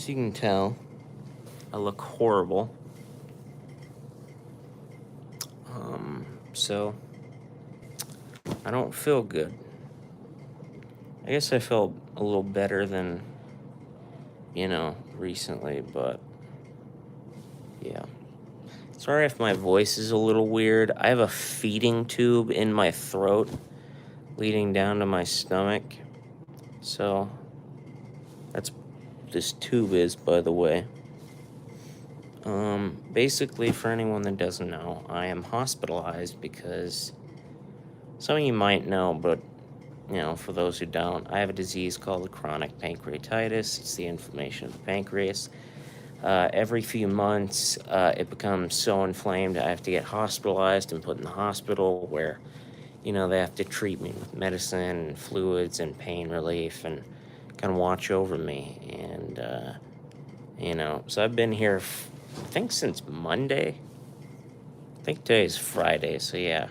as you can tell, I look horrible. So I don't feel good. I guess I felt a little better than, recently, but yeah. Sorry if my voice is a little weird. I have a feeding tube in my throat leading down to my stomach. So that's this tube is, by the way. Basically, for anyone that doesn't know, I am hospitalized because some of you might know, but for those who don't, I have a disease called chronic pancreatitis. It's the inflammation of the pancreas. Every few months, it becomes so inflamed, I have to get hospitalized and put in the hospital where, they have to treat me with medicine and fluids and pain relief and kind of watch over me. And, so I've been here, I think, since Monday. I think today's Friday, so yeah.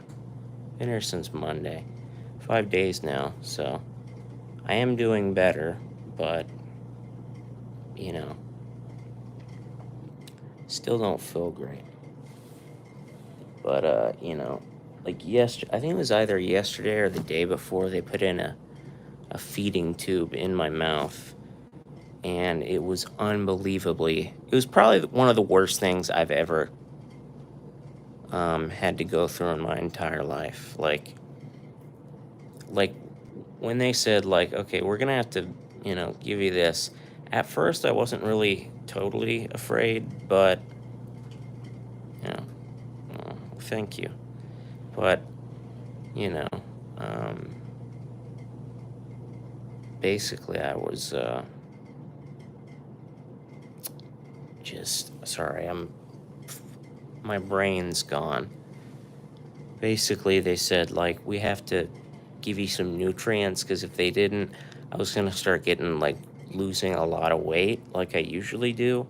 Been here since Monday. 5 days now, so I am doing better, but, still don't feel great. But, like I think it was either yesterday or the day before, they put in a feeding tube in my mouth, and it was it was probably one of the worst things I've ever had to go through in my entire life. Like when they said, like, okay, we're gonna have to, give you this. At first, I wasn't really totally afraid, but, thank you. But, you know, um, basically, I was sorry, my brain's gone. Basically, they said, like, we have to give you some nutrients, because if they didn't, I was going to start getting, like, losing a lot of weight like I usually do.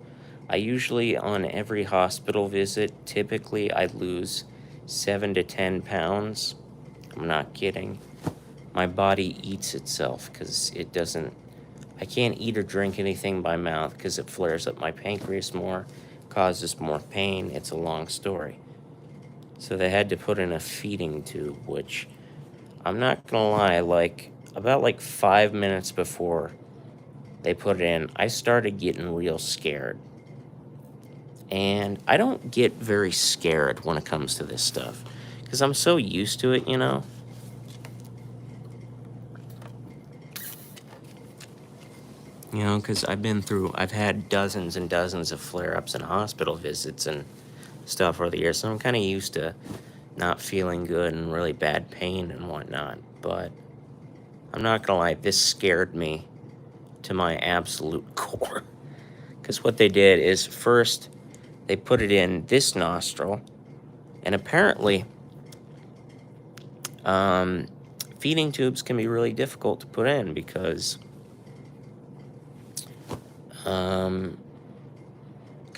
I usually, on every hospital visit, typically I lose 7 to 10 pounds. I'm not kidding. My body eats itself because I can't eat or drink anything by mouth because it flares up my pancreas more, causes more pain. It's a long story. So they had to put in a feeding tube, which, I'm not gonna lie, about 5 minutes before they put it in, I started getting real scared. And I don't get very scared when it comes to this stuff, because I'm so used to it, because I've had dozens and dozens of flare-ups and hospital visits and stuff over the years, so I'm kind of used to not feeling good and really bad pain and whatnot. But I'm not gonna lie, this scared me to my absolute core. Because what they did is, first, they put it in this nostril, and apparently, feeding tubes can be really difficult to put in because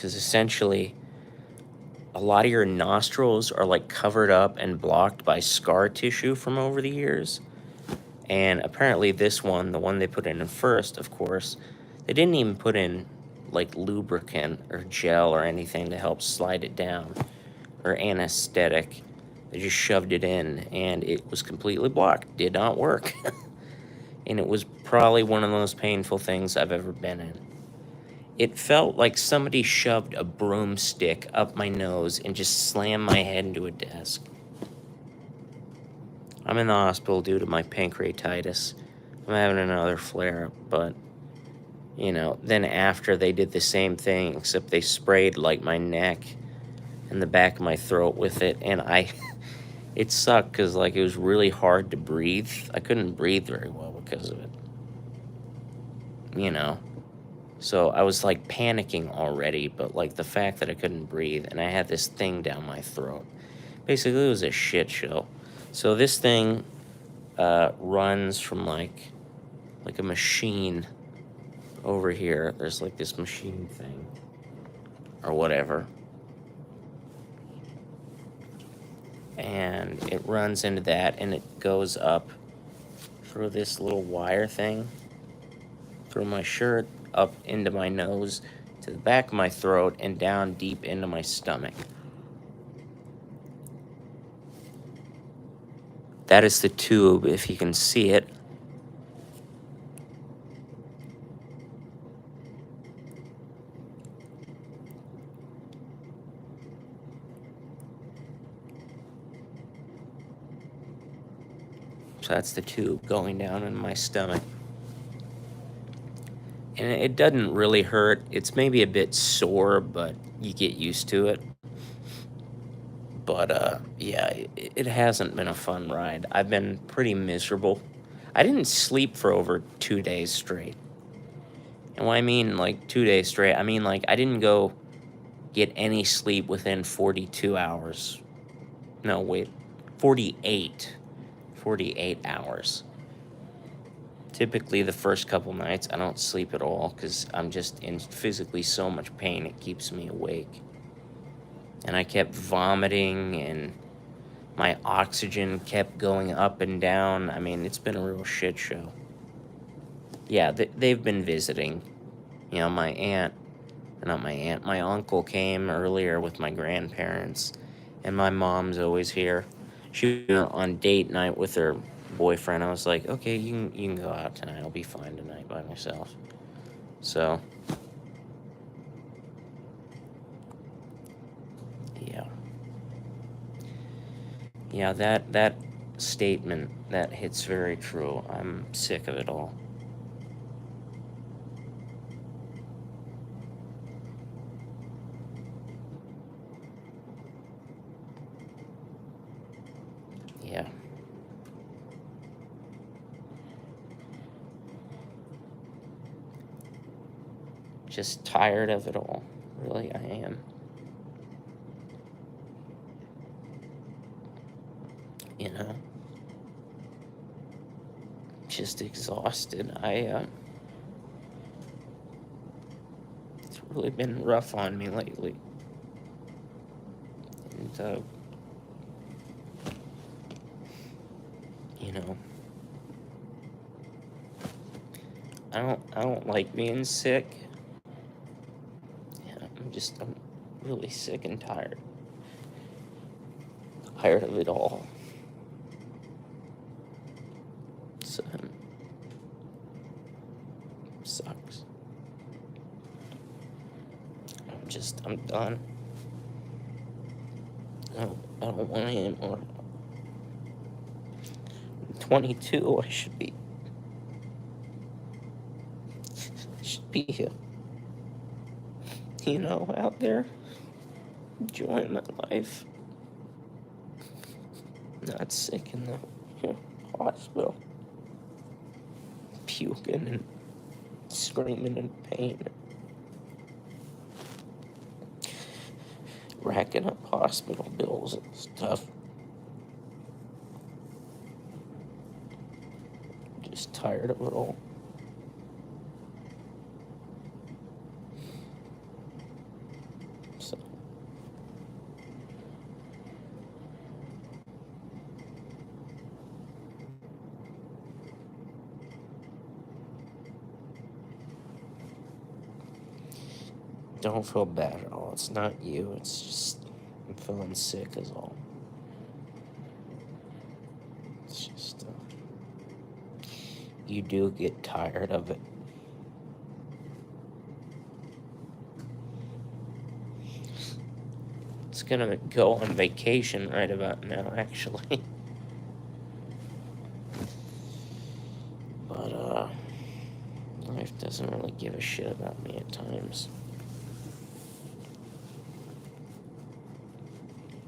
essentially a lot of your nostrils are like covered up and blocked by scar tissue from over the years. And apparently this one, the one they put in first, of course, they didn't even put in like lubricant or gel or anything to help slide it down, or anesthetic. They just shoved it in, and it was completely blocked. Did not work. And it was probably one of the most painful things I've ever been in. It felt like somebody shoved a broomstick up my nose and just slammed my head into a desk. I'm in the hospital due to my pancreatitis. I'm having another flare-up, but, then after they did the same thing, except they sprayed, like, my neck and the back of my throat with it, and it sucked because, like, it was really hard to breathe. I couldn't breathe very well because of it, So I was, like, panicking already, but, like, the fact that I couldn't breathe and I had this thing down my throat. Basically, it was a shit show. So this thing runs from, like a machine over here. There's, like, this machine thing or whatever. And it runs into that, and it goes up through this little wire thing, through my shirt, up into my nose, to the back of my throat, and down deep into my stomach. That is the tube, if you can see it. So that's the tube going down in my stomach. And it doesn't really hurt. It's maybe a bit sore, but you get used to it. But yeah, it hasn't been a fun ride. I've been pretty miserable. I didn't sleep for over 2 days straight. And when I mean like 2 days straight, I mean like I didn't go get any sleep within 42 hours. No, wait, 48. 48 hours. Typically, the first couple nights, I don't sleep at all because I'm just in physically so much pain, it keeps me awake. And I kept vomiting, and my oxygen kept going up and down. I mean, it's been a real shit show. Yeah, they've been visiting. You know, my uncle came earlier with my grandparents, and my mom's always here. She went on date night with her boyfriend. I was like, okay, you can go out tonight. I'll be fine tonight by myself. So, yeah. Yeah, that statement, that hits very true. I'm sick of it all. Yeah. Just tired of it all. Really, I am. You know? Just exhausted. It's really been rough on me lately. And, you know, I don't like being sick. Yeah, I'm really sick and tired. Tired of it all. So, sucks. I'm done. I don't want any more. I'm 22, I should be out there enjoying my life. Not sick in the hospital, puking and screaming in pain, racking up hospital bills and stuff. Just tired of it all. So, don't feel bad at all. It's not you. It's just I'm feeling sick is all. It's just you do get tired of it. It's gonna go on vacation right about now, actually. But life doesn't really give a shit about me at times.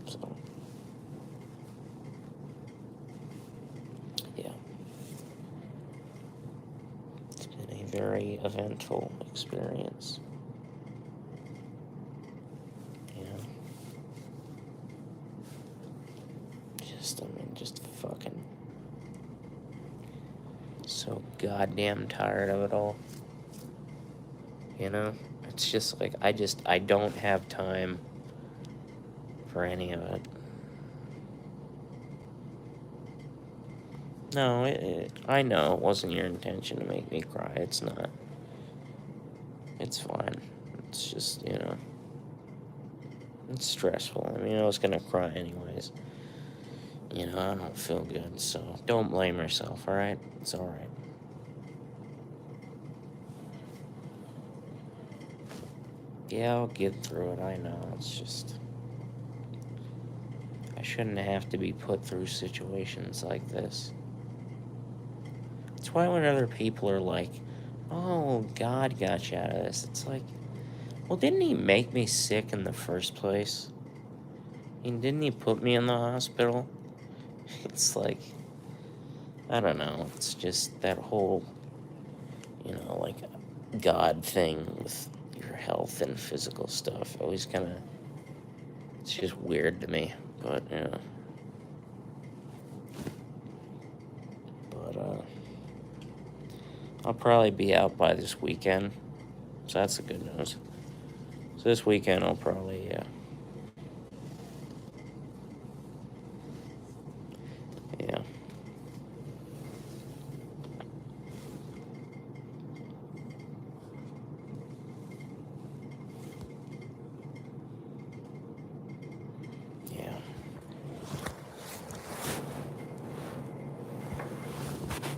So, yeah. It's been a very eventful experience. Just fucking so goddamn tired of it all. It's just like I don't have time for any of it. No, I know it wasn't your intention to make me cry. It's not. It's fine. It's just, it's stressful. I mean, I was gonna cry anyways. I don't feel good, so don't blame yourself, alright? It's alright. Yeah, I'll get through it, I know. It's just, I shouldn't have to be put through situations like this. It's why when other people are like, oh, God got you out of this, it's like, well, didn't he make me sick in the first place? I mean, didn't he put me in the hospital? It's like, I don't know. It's just that whole, like God thing with your health and physical stuff. Always kind of, it's just weird to me. But, I'll probably be out by this weekend. So that's the good news. So this weekend I'll probably, yeah. Yeah.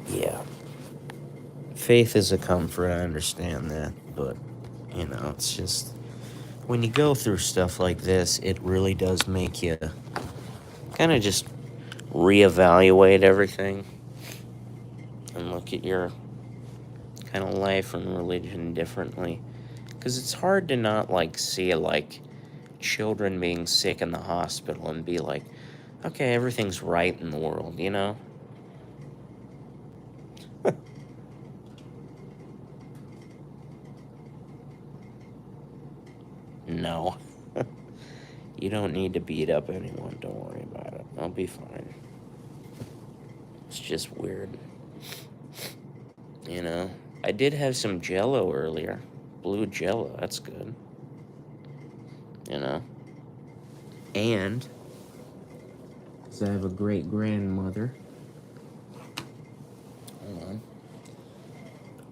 Yeah. Faith is a comfort, I understand that. But, it's just, when you go through stuff like this, it really does make you kind of just reevaluate everything and look at your kind of life and religion differently. Because it's hard to not, see, children being sick in the hospital and be like, okay, everything's right in the world, No. You don't need to beat up anyone. Don't worry about it. I'll be fine. It's just weird. I did have some Jell-O earlier. Blue Jell-O. That's good. And, because I have a great grandmother. Hold on.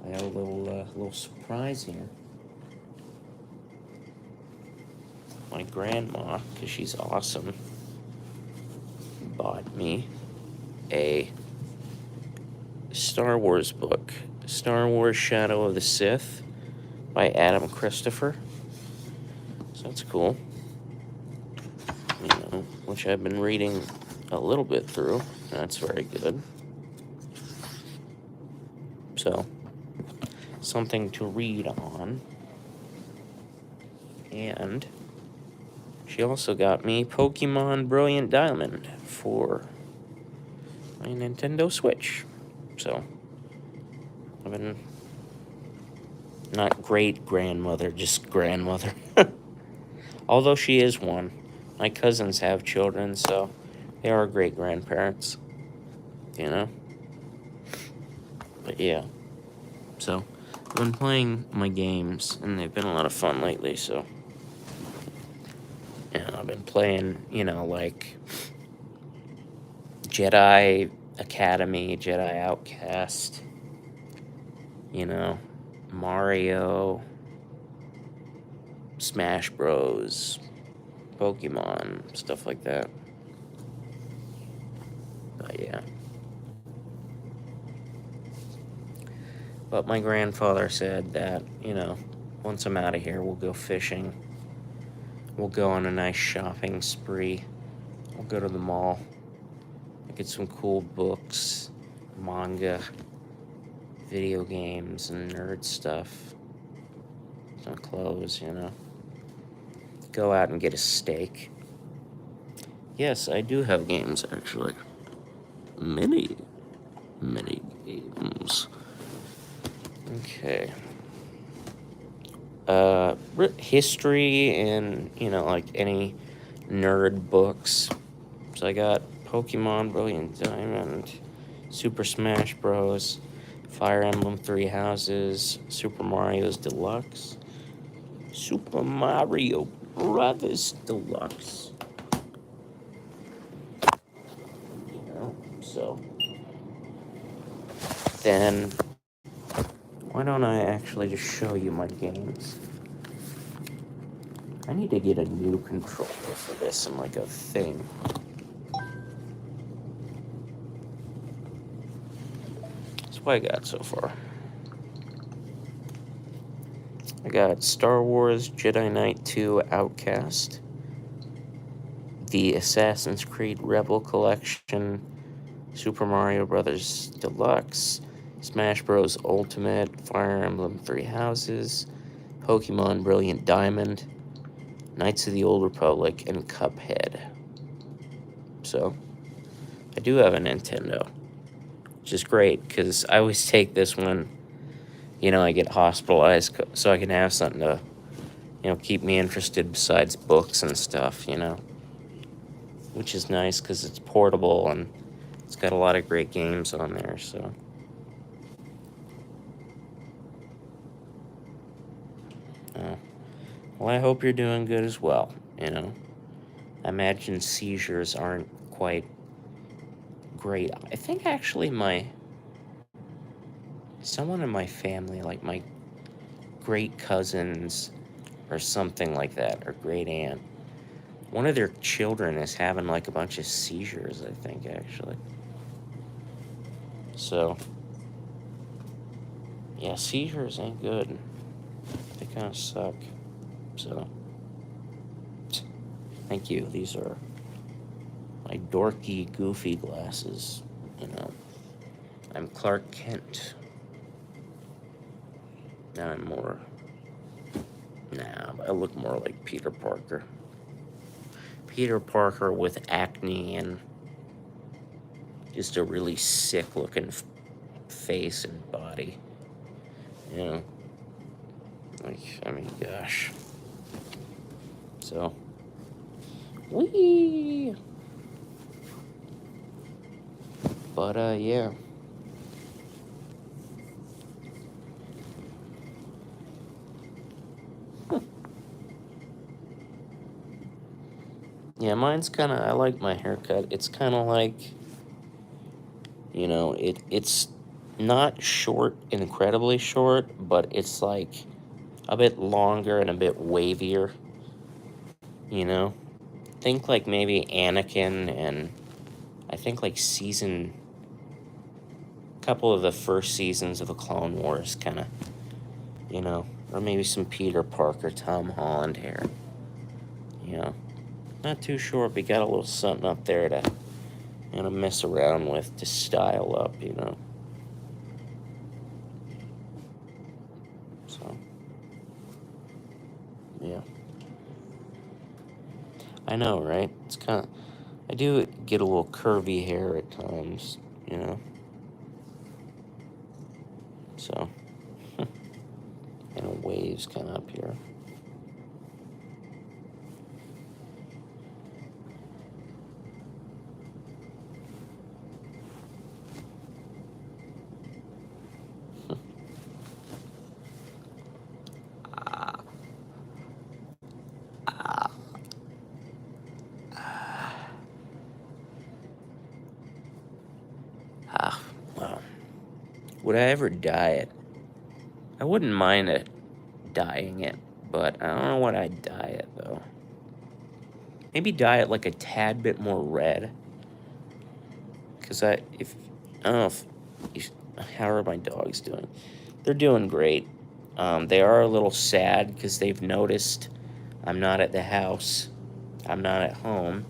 I have a little surprise here. My grandma, because she's awesome, bought me a Star Wars book, Star Wars Shadow of the Sith by Adam Christopher. So that's cool. Which I've been reading a little bit through. That's very good. So, something to read on. And she also got me Pokemon Brilliant Diamond for my Nintendo Switch. So, I've been not great grandmother, just grandmother. Although she is one. My cousins have children, so they are great grandparents. But yeah. So, I've been playing my games, and they've been a lot of fun lately, so. I've been playing, Jedi Academy, Jedi Outcast, Mario, Smash Bros, Pokemon, stuff like that. But yeah. But my grandfather said that, once I'm out of here, we'll go fishing. We'll go on a nice shopping spree. We'll go to the mall. Get some cool books, manga, video games, and nerd stuff. Some clothes, Go out and get a steak. Yes, I do have games, actually. Many games. Okay. History and, any nerd books. So I got Pokemon Brilliant Diamond, Super Smash Bros., Fire Emblem Three Houses, Super Mario's Deluxe, Super Mario Brothers Deluxe. So then Why don't I actually just show you my games? I need to get a new controller for this and like a thing. That's what I got so far. I got Star Wars Jedi Knight 2 Outcast, the Assassin's Creed Rebel Collection, Super Mario Bros. Deluxe, Smash Bros. Ultimate, Fire Emblem Three Houses, Pokemon Brilliant Diamond, Knights of the Old Republic, and Cuphead. So, I do have a Nintendo, which is great, because I always take this when, I get hospitalized, so I can have something to, keep me interested besides books and stuff, which is nice, because it's portable, and it's got a lot of great games on there, so. Well, I hope you're doing good as well, I imagine seizures aren't quite great. I think actually someone in my family, like my great cousins or something like that, or great aunt, one of their children is having like a bunch of seizures, I think, actually. So, yeah, seizures ain't good. They kind of suck. So, thank you. These are my dorky, goofy glasses. I'm Clark Kent. Now I'm more. Nah, I look more like Peter Parker. Peter Parker with acne and just a really sick looking face and body. Gosh. So, whee! But, yeah. Yeah, mine's I like my haircut. It's kind of like, it's not short, incredibly short, but it's like a bit longer and a bit wavier, Think like maybe Anakin and I think like couple of the first seasons of the Clone Wars, kind of, or maybe some Peter Parker, Tom Holland hair, Not too sure, but you got a little something up there to, mess around with, to style up, So, yeah. I know, right? It's I do get a little curvy hair at times, So, and waves kind of up here. Wow. Would I ever dye it? I wouldn't mind it, dyeing it, but I don't know what I'd dye it, though. Maybe dye it like a tad bit more red. Because I don't know how are my dogs doing? They're doing great. They are a little sad because they've noticed I'm not at the house. I'm not at home.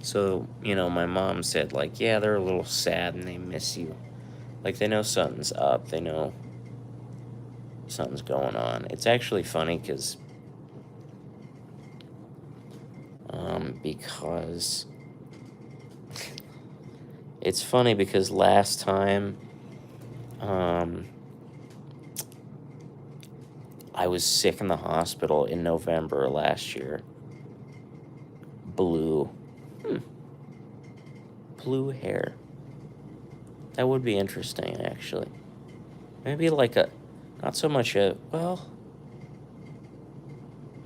So, my mom said, like, yeah, they're a little sad and they miss you. Like, they know something's up. They know something's going on. It's actually funny because it's funny because last time I was sick in the hospital in November last year. Blue hair. That would be interesting, actually. Maybe like not so much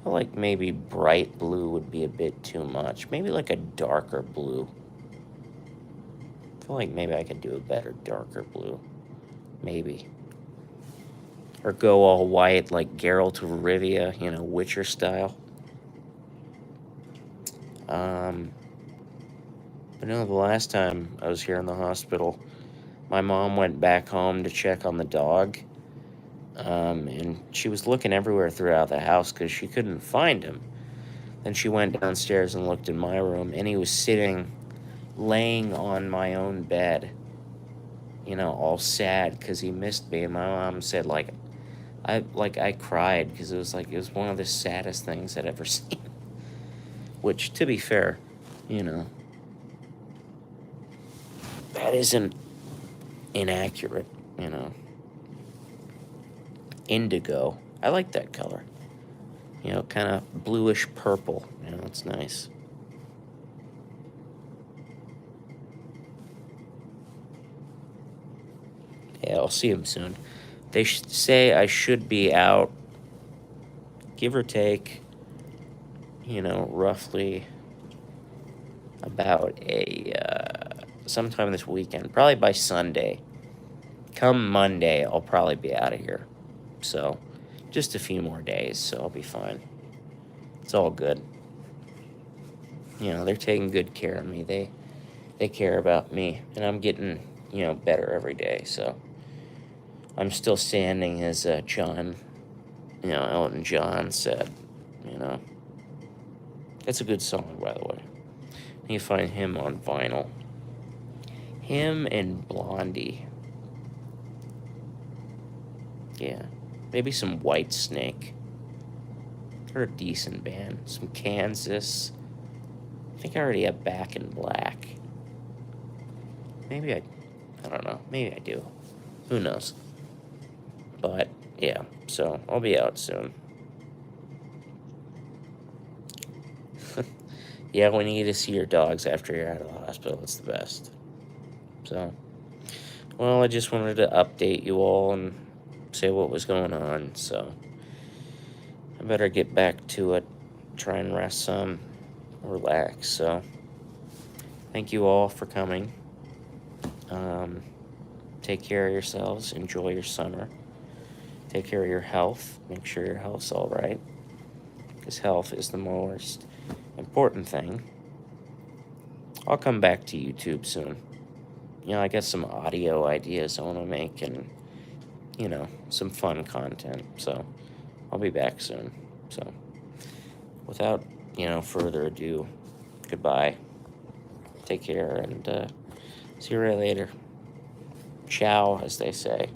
like maybe bright blue would be a bit too much. Maybe like a darker blue. I feel like maybe I could do a better darker blue. Maybe. or go all white like Geralt of Rivia, you know, Witcher style. But no, the last time I was here in the hospital, my mom went back home to check on the dog. And she was looking everywhere throughout the house because she couldn't find him. Then she went downstairs and looked in my room, and he was laying on my own bed, you know, all sad because he missed me. And my mom said, I cried because it was one of the saddest things I'd ever seen. Which, to be fair, you know, that isn't inaccurate, you know. Indigo. I like that color. You know, kind of bluish purple. You know, it's nice. Yeah, I'll see him soon. They say I should be out, give or take, you know, roughly about sometime this weekend, probably by Sunday. Come Monday, I'll probably be out of here. So, just a few more days, so I'll be fine. It's all good. You know, they're taking good care of me. They care about me, and I'm getting, you know, better every day. So, I'm still standing, as John, you know, Elton John said. You know, that's a good song, by the way. You find him on vinyl. Him and Blondie. Yeah. Maybe some Whitesnake. They're a decent band. Some Kansas. I think I already have Back in Black. Maybe I don't know. Maybe I do. Who knows? But, yeah. So, I'll be out soon. Yeah, when you get to see your dogs after you're out of the hospital, it's the best. So, well, I just wanted to update you all and say what was going on. So, I better get back to it, try and rest some, relax. So, thank you all for coming. Take care of yourselves. Enjoy your summer. Take care of your health. Make sure your health's all right, because health is the most important thing. I'll come back to YouTube soon. You know, I got some audio ideas I want to make, and, you know, some fun content. So, I'll be back soon. So, without, you know, further ado, goodbye. Take care, and see you right later. Ciao, as they say.